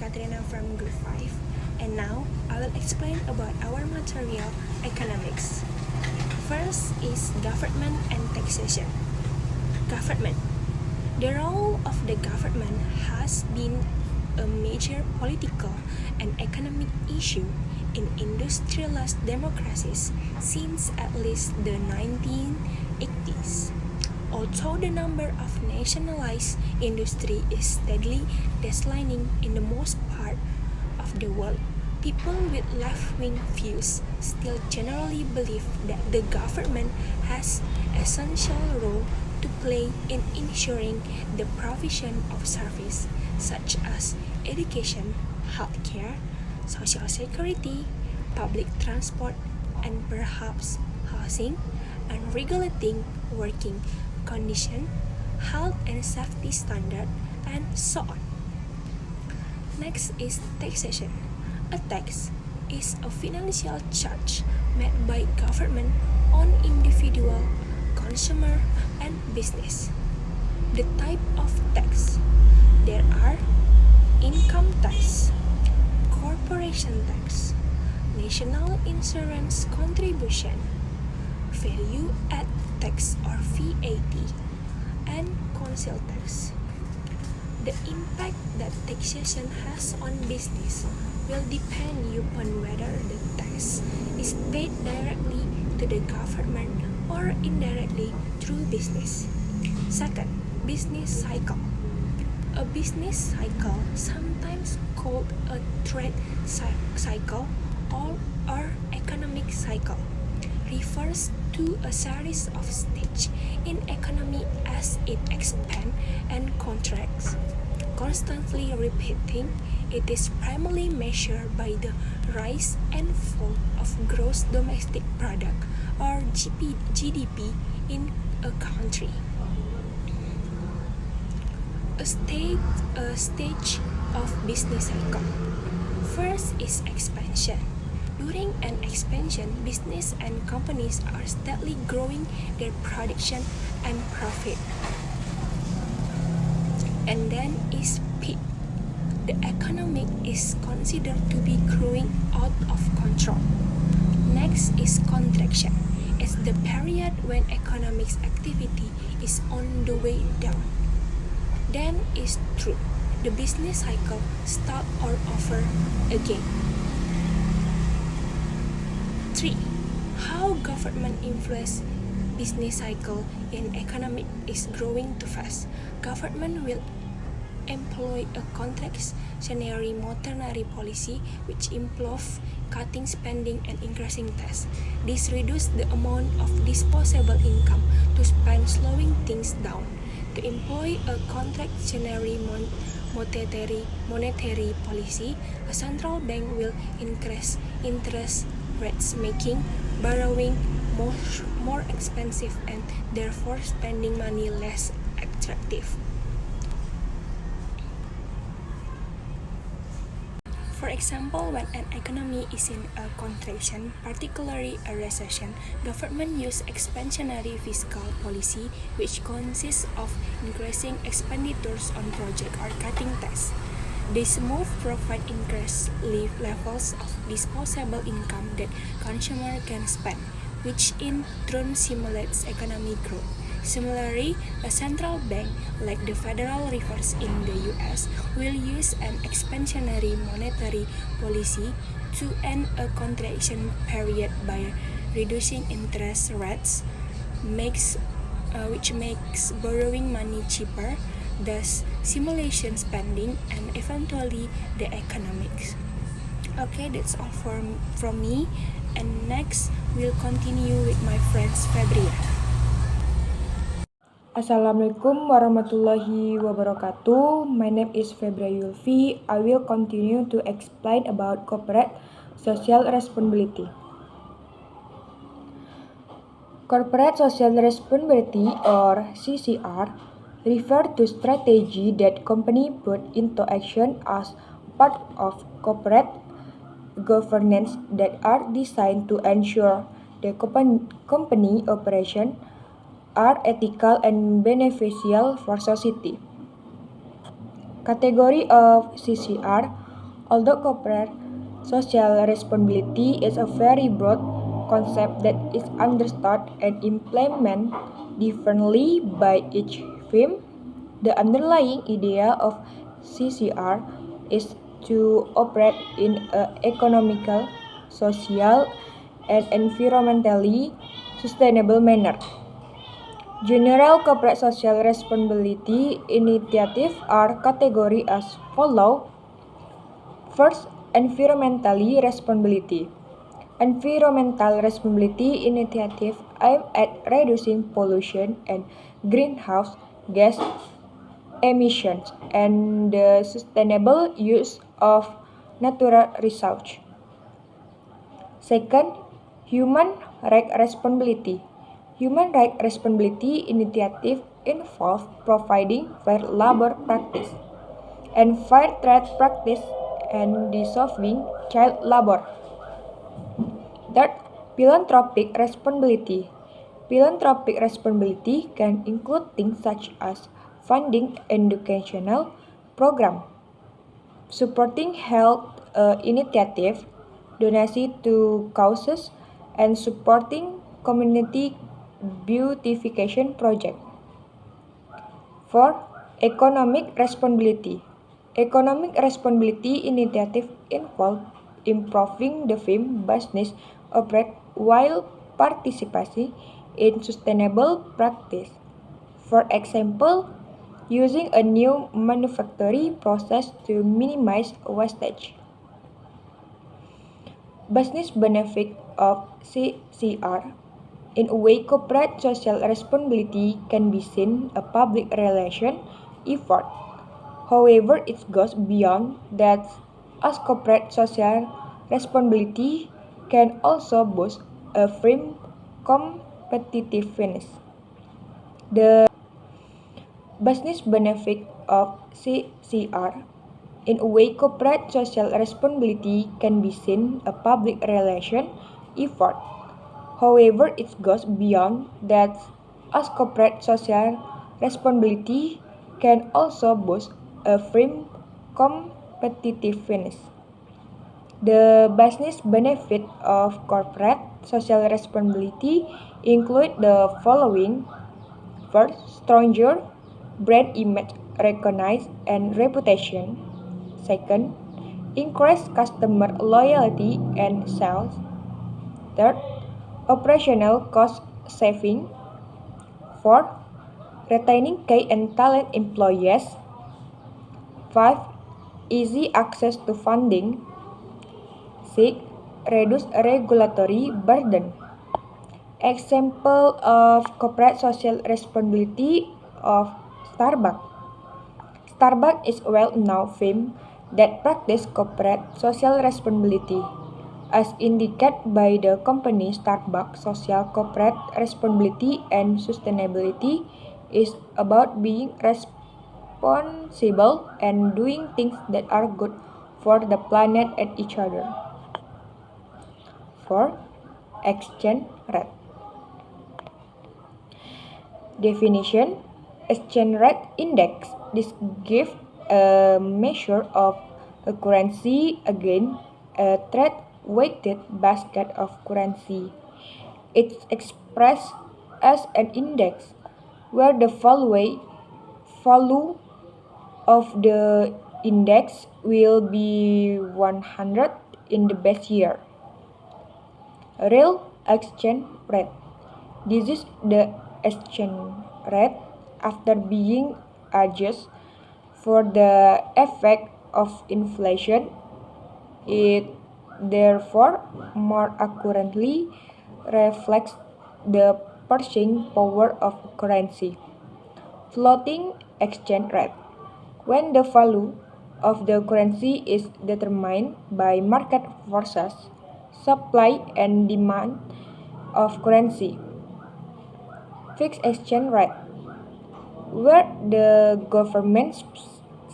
Katrina from Group 5, and now I will explain about our material economics. First is government and taxation. Government. The role of the government has been a major political and economic issue in industrialized democracies since at least the 1980s. Although the number of nationalized industry is steadily declining in the most part of the world, people with left-wing views still generally believe that the government has an essential role to play in ensuring the provision of services such as education, healthcare, social security, public transport, and perhaps housing, and regulating working conditions, health and safety standards, and so on. Next is taxation. A tax is a financial charge made by government on individual, consumer, and business. The type of tax. There are income tax, corporation tax, national insurance contribution, value add tax or VAT, and council tax. The impact that taxation has on business will depend upon whether the tax is paid directly to the government or indirectly through business. Second, business cycle. A business cycle, sometimes called a trade cycle or economic cycle, refers to a series of stages in economy as it expands and contracts, constantly repeating. It is primarily measured by the rise and fall of gross domestic product or GDP in a country. A stage of business cycle. First is expansion. During an expansion, business and companies are steadily growing their production and profit. And then is peak. The economy is considered to be growing out of control. Next is contraction. It's the period when economic activity is on the way down. Then is truth. The business cycle start all over again. 3. How government influence business cycle in economic is growing too fast. Government will employ a contractionary monetary policy which involves cutting spending and increasing tax. This reduces the amount of disposable income to spend, slowing things down. To employ a contractionary monetary policy, a central bank will increase interest rates, making borrowing more expensive and therefore spending money less attractive. For example, when an economy is in a contraction, particularly a recession, government use expansionary fiscal policy, which consists of increasing expenditures on projects or cutting tax. This move provide increased levels of disposable income that consumers can spend, which in turn stimulates economic growth. Similarly, a central bank, like the Federal Reserve in the US, will use an expansionary monetary policy to end a contraction period by reducing interest rates, which makes borrowing money cheaper, thus stimulating spending and eventually the economics. Okay, that's all from me, and next we'll continue with my friends Vebria. Assalamualaikum warahmatullahi wabarakatuh. My name is Vebria Yulvi. I will continue to explain about corporate social responsibility. Corporate social responsibility, or CSR, refer to strategy that company put into action as part of corporate governance that are designed to ensure the company operation are ethical and beneficial for society. Category of CSR: Although corporate social responsibility is a very broad concept that is understood and implemented differently by each firm, the underlying idea of CCR is to operate in an economical, social, and environmentally sustainable manner. General corporate social responsibility initiatives are categorized as follows. First, environmentally responsibility. Environmental responsibility initiatives aim at reducing pollution and greenhouse gas emissions and the sustainable use of natural resources. Second, human rights responsibility. Human rights responsibility initiative involve providing fair labor practice and fair trade practice and dissolving child labor. Third, philanthropic responsibility. Philanthropic responsibility can include things such as funding educational programs, supporting health initiatives, donation to causes, and supporting community beautification projects. Fourth, economic responsibility. Economic responsibility initiatives involve improving the firm business operate while participating in sustainable practice. For example, using a new manufacturing process to minimize wastage. Business benefit of CCR. In a way, corporate social responsibility can be seen a public relation effort. However, it goes beyond that as corporate social responsibility can also boost a firm competitiveness. The business benefit of CCR. In a way, corporate social responsibility can be seen a public relation effort. However, it goes beyond that as corporate social responsibility can also boost a firm competitiveness. The business benefit of corporate social responsibility include the following. First, stronger brand image recognition and reputation. Second, increased customer loyalty and sales. Third, operational cost saving. Fourth, retaining key and talent employees. 5. Easy access to funding. 6. Reduce regulatory burden. Example of corporate social responsibility of Starbucks. Starbucks is a well-known firm that practices corporate social responsibility. As indicated by the company, Starbucks social corporate responsibility and sustainability is about being responsible and doing things that are good for the planet and each other. 4. Exchange rate. Definition: exchange rate index. This gives a measure of a currency against a trade-weighted basket of currency. It's expressed as an index where the value of the index will be 100 in the best year. Real exchange rate. This is the exchange rate after being adjusted for the effect of inflation. It therefore more accurately reflects the purchasing power of a currency. Floating exchange rate. When the value of the currency is determined by market forces, supply and demand of currency. Fixed exchange rate, where the government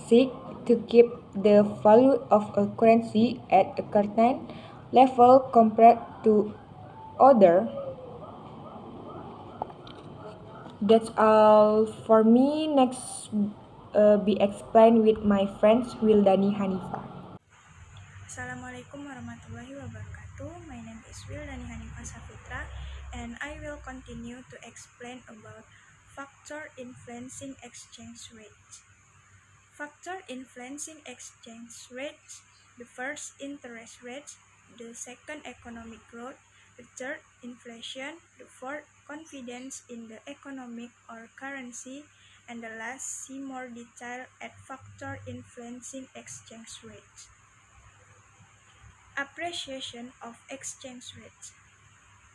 seeks to keep the value of a currency at a certain level compared to other. That's all for me. Next be explained with my friends Wildani Haniva. Assalamualaikum warahmatullahi wabarakatuh. My name is Wildani and I will continue to explain about factor influencing exchange rate. Factor influencing exchange rates: the first, interest rates; the second, economic growth; the third, inflation; the fourth, confidence in the economic or currency; and the last, see more detail at factor influencing exchange rates. Appreciation of exchange rates.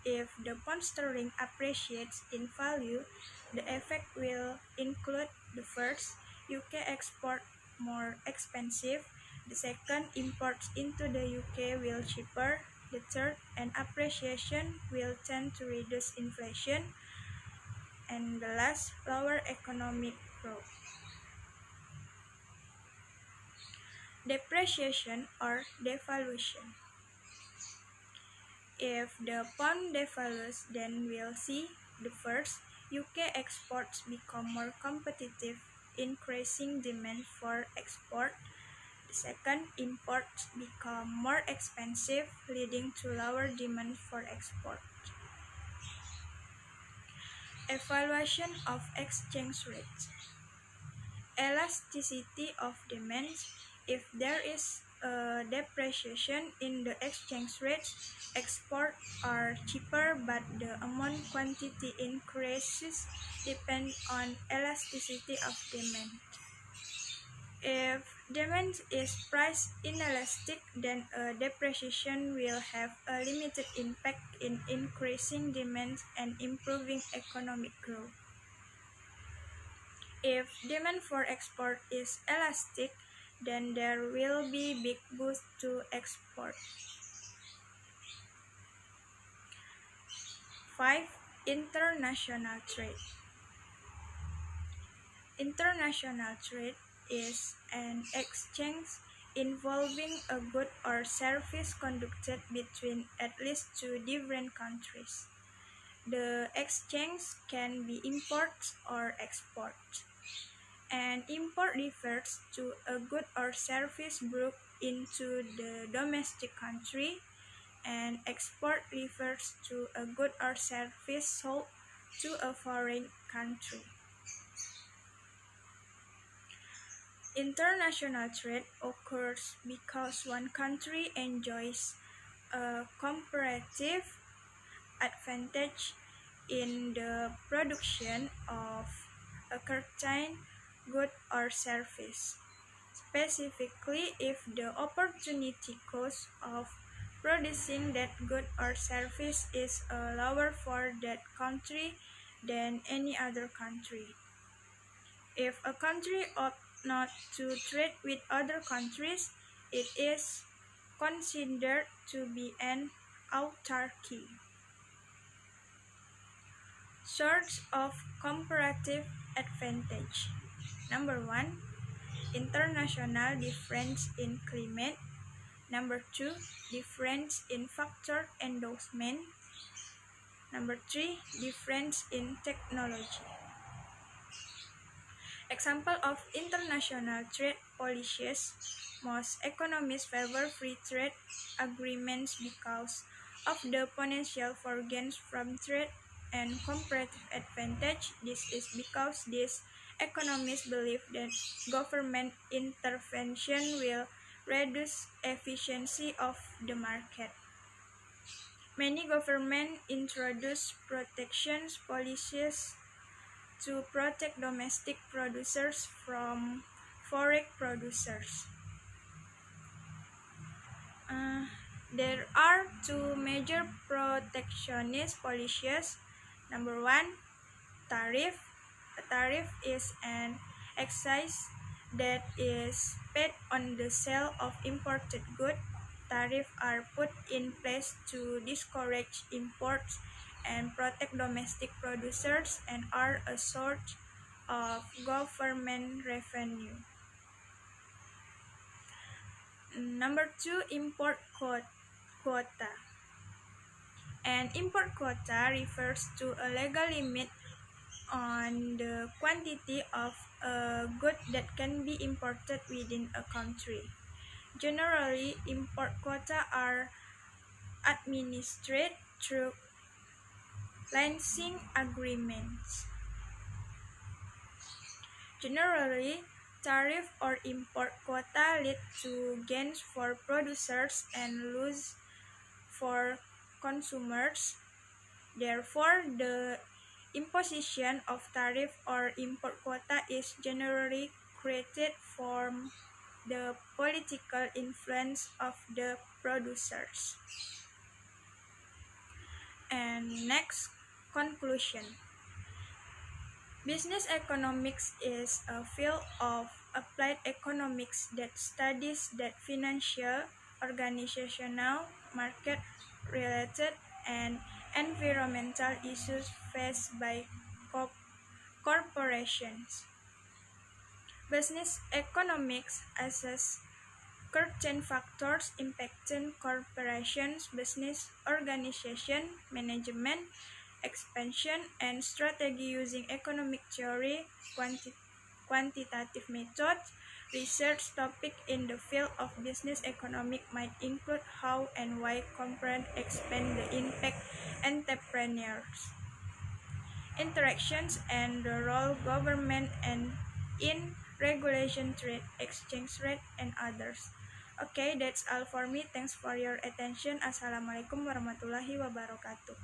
If the pound sterling appreciates in value, the effect will include: the first, UK export more expensive; the second, imports into the UK will cheaper; the third, an appreciation will tend to reduce inflation; and the last, lower economic growth. Depreciation or devaluation. If the pound devalues, then we'll see: the first, UK exports become more competitive, increasing demand for export; the second, imports become more expensive, leading to lower demand for export. Evaluation of exchange rates. Elasticity of demand. If there is a depreciation in the exchange rate, exports are cheaper, but the amount quantity increases depend on elasticity of demand. If demand is price inelastic, then a depreciation will have a limited impact in increasing demand and improving economic growth. If demand for export is elastic, then there will be big boost to export. 5. International trade. International trade is an exchange involving a good or service conducted between at least two different countries. The exchange can be import or export. An import refers to a good or service brought into the domestic country, and export refers to a good or service sold to a foreign country. International trade occurs because one country enjoys a comparative advantage in the production of a certain good or service. Specifically, if the opportunity cost of producing that good or service is lower for that country than any other country. If a country ought not to trade with other countries, it is considered to be an autarky. Source of comparative advantage. Number 1, international difference in climate. Number 2, difference in factor endorsement. Number 3, difference in technology. Example of international trade policies. Most economies favor free trade agreements because of the potential for gains from trade and comparative advantage. This is because these economies believe that government intervention will reduce efficiency of the market. Many governments introduce protection policies to protect domestic producers from foreign producers. There are two major protectionist policies. Number 1, tariff. A tariff is an excise that is paid on the sale of imported goods. Tariffs are put in place to discourage imports and protect domestic producers and are a source of government revenue. Number 2, import quota. An import quota refers to a legal limit on the quantity of a good that can be imported within a country. Generally, import quota are administered through licensing agreements. Generally, tariff or import quota lead to gains for producers and loss for consumers. Therefore, the imposition of tariff or import quota is generally created from the political influence of the producers. And next, conclusion. Business economics is a field of applied economics that studies the financial, organizational, market-related, and environmental issues faced by corporations. Business economics assesses certain factors impacting corporations' business organization, management, expansion, and strategy using economic theory, quantitative methods. Research topic in the field of business economics might include how and why corporate expand the impact entrepreneurs, interactions, and the role government and in regulation, trade, exchange rate, and others. Okay, that's all for me. Thanks for your attention. Assalamualaikum warahmatullahi wabarakatuh.